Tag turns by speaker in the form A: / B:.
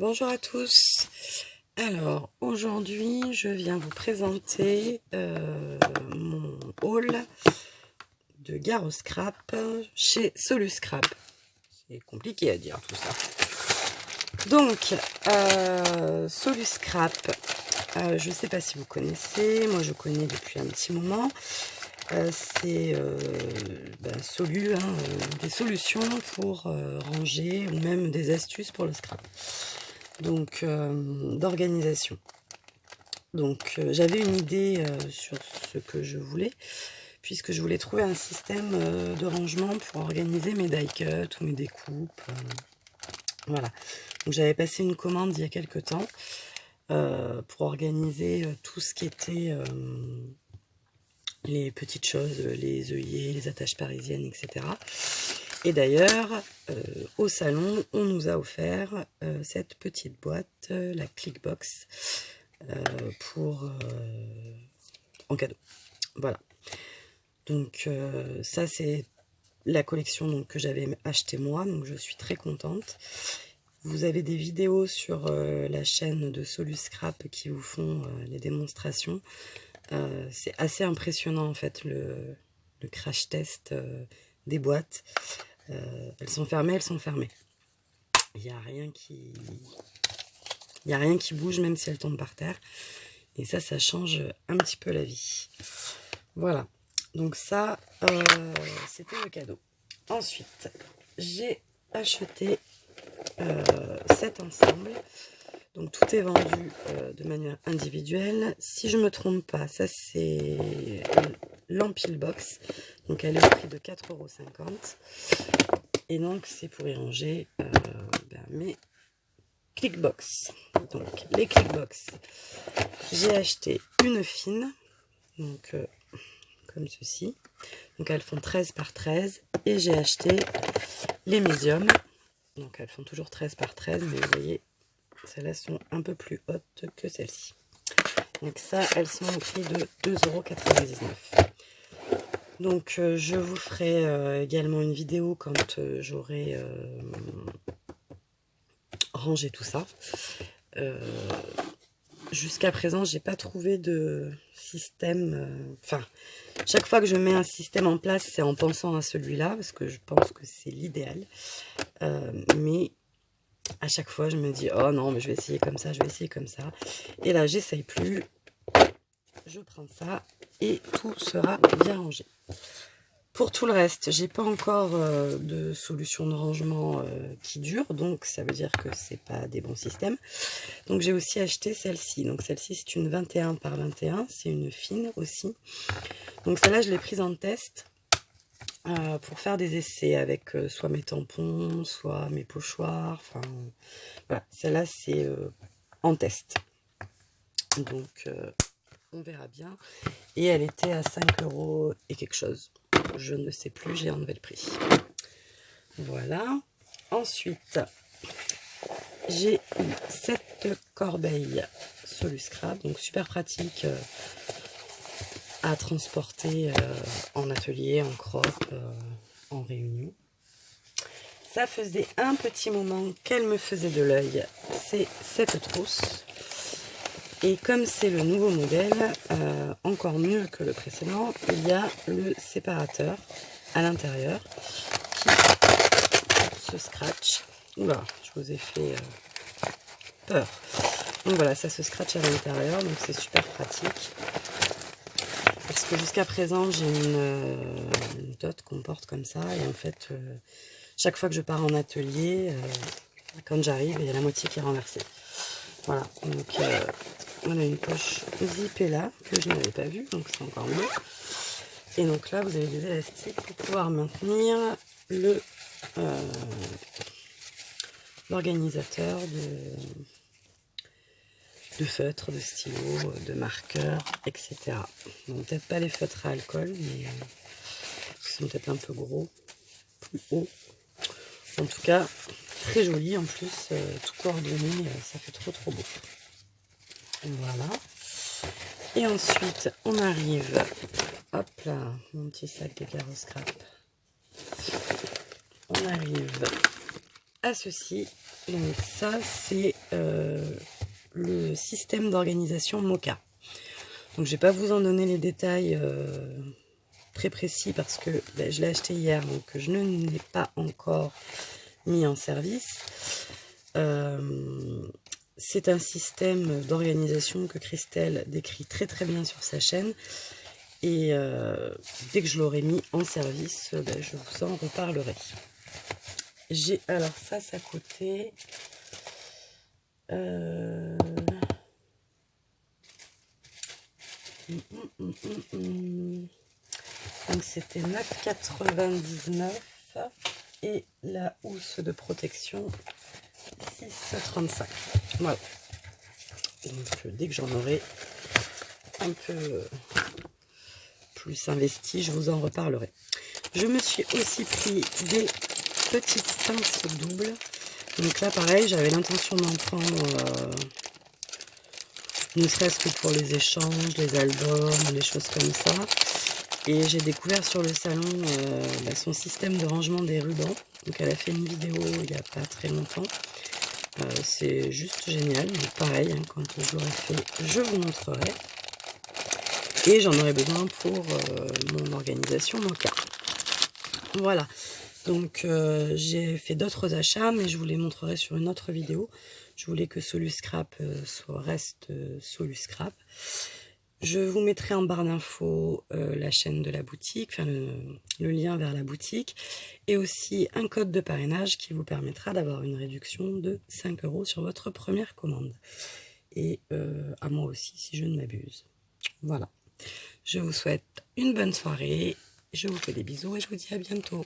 A: Bonjour à tous. Alors aujourd'hui je viens vous présenter mon haul de Garo Scrap chez Soluscrap. C'est compliqué à dire tout ça. Donc Soluscrap, je ne sais pas si vous connaissez, moi je connais depuis un petit moment. C'est Solu, des solutions pour ranger ou même des astuces pour le scrap. Donc d'organisation. Donc j'avais une idée sur ce que je voulais, puisque je voulais trouver un système de rangement pour organiser mes die cuts ou mes découpes. Voilà. Donc j'avais passé une commande il y a quelques temps pour organiser tout ce qui était les petites choses, les œillets, les attaches parisiennes, etc. Et d'ailleurs, au salon, on nous a offert cette petite boîte, la Clickbox, en cadeau. Voilà. Donc ça, c'est la collection donc, que j'avais acheté moi, donc je suis très contente. Vous avez des vidéos sur la chaîne de Soluscrap qui vous font les démonstrations. C'est assez impressionnant en fait le crash test des boîtes. Elles sont fermées, Il n'y a rien qui bouge même si elles tombent par terre. Et ça change un petit peu la vie. Voilà. Donc ça, c'était le cadeau. Ensuite, j'ai acheté cet ensemble. Donc tout est vendu de manière individuelle. Si je ne me trompe pas, ça c'est l'Empile Box. Donc elle est au prix de 4,50 €. Et donc c'est pour y ranger mes Clickbox. Donc les Clickbox, j'ai acheté une fine, donc comme ceci. Donc elles font 13 par 13. Et j'ai acheté les médiums. Donc elles font toujours 13 par 13, mais vous voyez, celles-là sont un peu plus hautes que celles-ci. Donc ça, elles sont au prix de 2,99 €. Donc je vous ferai également une vidéo quand j'aurai rangé tout ça. Jusqu'à présent, j'ai pas trouvé de système. Chaque fois que je mets un système en place, c'est en pensant à celui-là, parce que je pense que c'est l'idéal. Mais à chaque fois, je me dis, oh non, mais je vais essayer comme ça, je vais essayer comme ça. Et là, j'essaye plus. Je prends ça et tout sera bien rangé. Pour tout le reste, j'ai pas encore de solution de rangement qui dure, donc ça veut dire que c'est pas des bons systèmes. Donc j'ai aussi acheté celle-ci. Donc celle-ci, c'est une 21 par 21, c'est une fine aussi. Donc celle-là, je l'ai prise en test pour faire des essais avec soit mes tampons, soit mes pochoirs. Enfin voilà, celle-là c'est en test. Donc on verra bien. Et elle était à 5 € et quelque chose. Je ne sais plus, j'ai enlevé le prix. Voilà. Ensuite, j'ai eu cette corbeille Soluscrap, donc super pratique à transporter en atelier, en crop, en réunion. Ça faisait un petit moment qu'elle me faisait de l'œil. C'est cette trousse. Et comme c'est le nouveau modèle, encore mieux que le précédent, il y a le séparateur à l'intérieur qui se scratch. Oula, je vous ai fait peur. Donc voilà, ça se scratch à l'intérieur, donc c'est super pratique. Parce que jusqu'à présent, j'ai une tote qu'on porte comme ça. Et en fait, chaque fois que je pars en atelier, quand j'arrive, il y a la moitié qui est renversée. Voilà, donc on a une poche zippée là, que je n'avais pas vue, donc c'est encore mieux. Et donc là, vous avez des élastiques pour pouvoir maintenir l'organisateur de feutres, de stylos, de marqueurs, etc. Donc peut-être pas les feutres à alcool, mais ils sont peut-être un peu gros, plus hauts. En tout cas, très joli en plus, tout coordonné, ça fait trop beau. Voilà. Et ensuite, on arrive, hop là, mon petit sac de Garo Scrap. On arrive à ceci. Donc ça, c'est le système d'organisation Moka. Donc je vais pas vous en donner les détails très précis parce que ben, je l'ai acheté hier, donc je ne l'ai pas encore mis en service. C'est un système d'organisation que Christelle décrit très très bien sur sa chaîne. Et dès que je l'aurai mis en service, ben, je vous en reparlerai. J'ai alors ça coûtait donc c'était 9,99 et la housse de protection 6,35. Voilà. Donc dès que j'en aurai un peu plus investi, je vous en reparlerai. Je me suis aussi pris des petites pinces doubles. Donc là pareil, j'avais l'intention d'en prendre ne serait-ce que pour les échanges, les albums, les choses comme ça. Et j'ai découvert sur le salon son système de rangement des rubans. Donc elle a fait une vidéo il n'y a pas très longtemps. C'est juste génial. Donc pareil, hein, quand je l'aurai fait, je vous montrerai. Et j'en aurai besoin pour mon organisation Moka. Voilà. Donc j'ai fait d'autres achats, mais je vous les montrerai sur une autre vidéo. Je voulais que Soluscrap reste Soluscrap. Je vous mettrai en barre d'infos la chaîne de la boutique, enfin le lien vers la boutique, et aussi un code de parrainage qui vous permettra d'avoir une réduction de 5 € sur votre première commande. Et à moi aussi, si je ne m'abuse. Voilà. Je vous souhaite une bonne soirée, je vous fais des bisous et je vous dis à bientôt.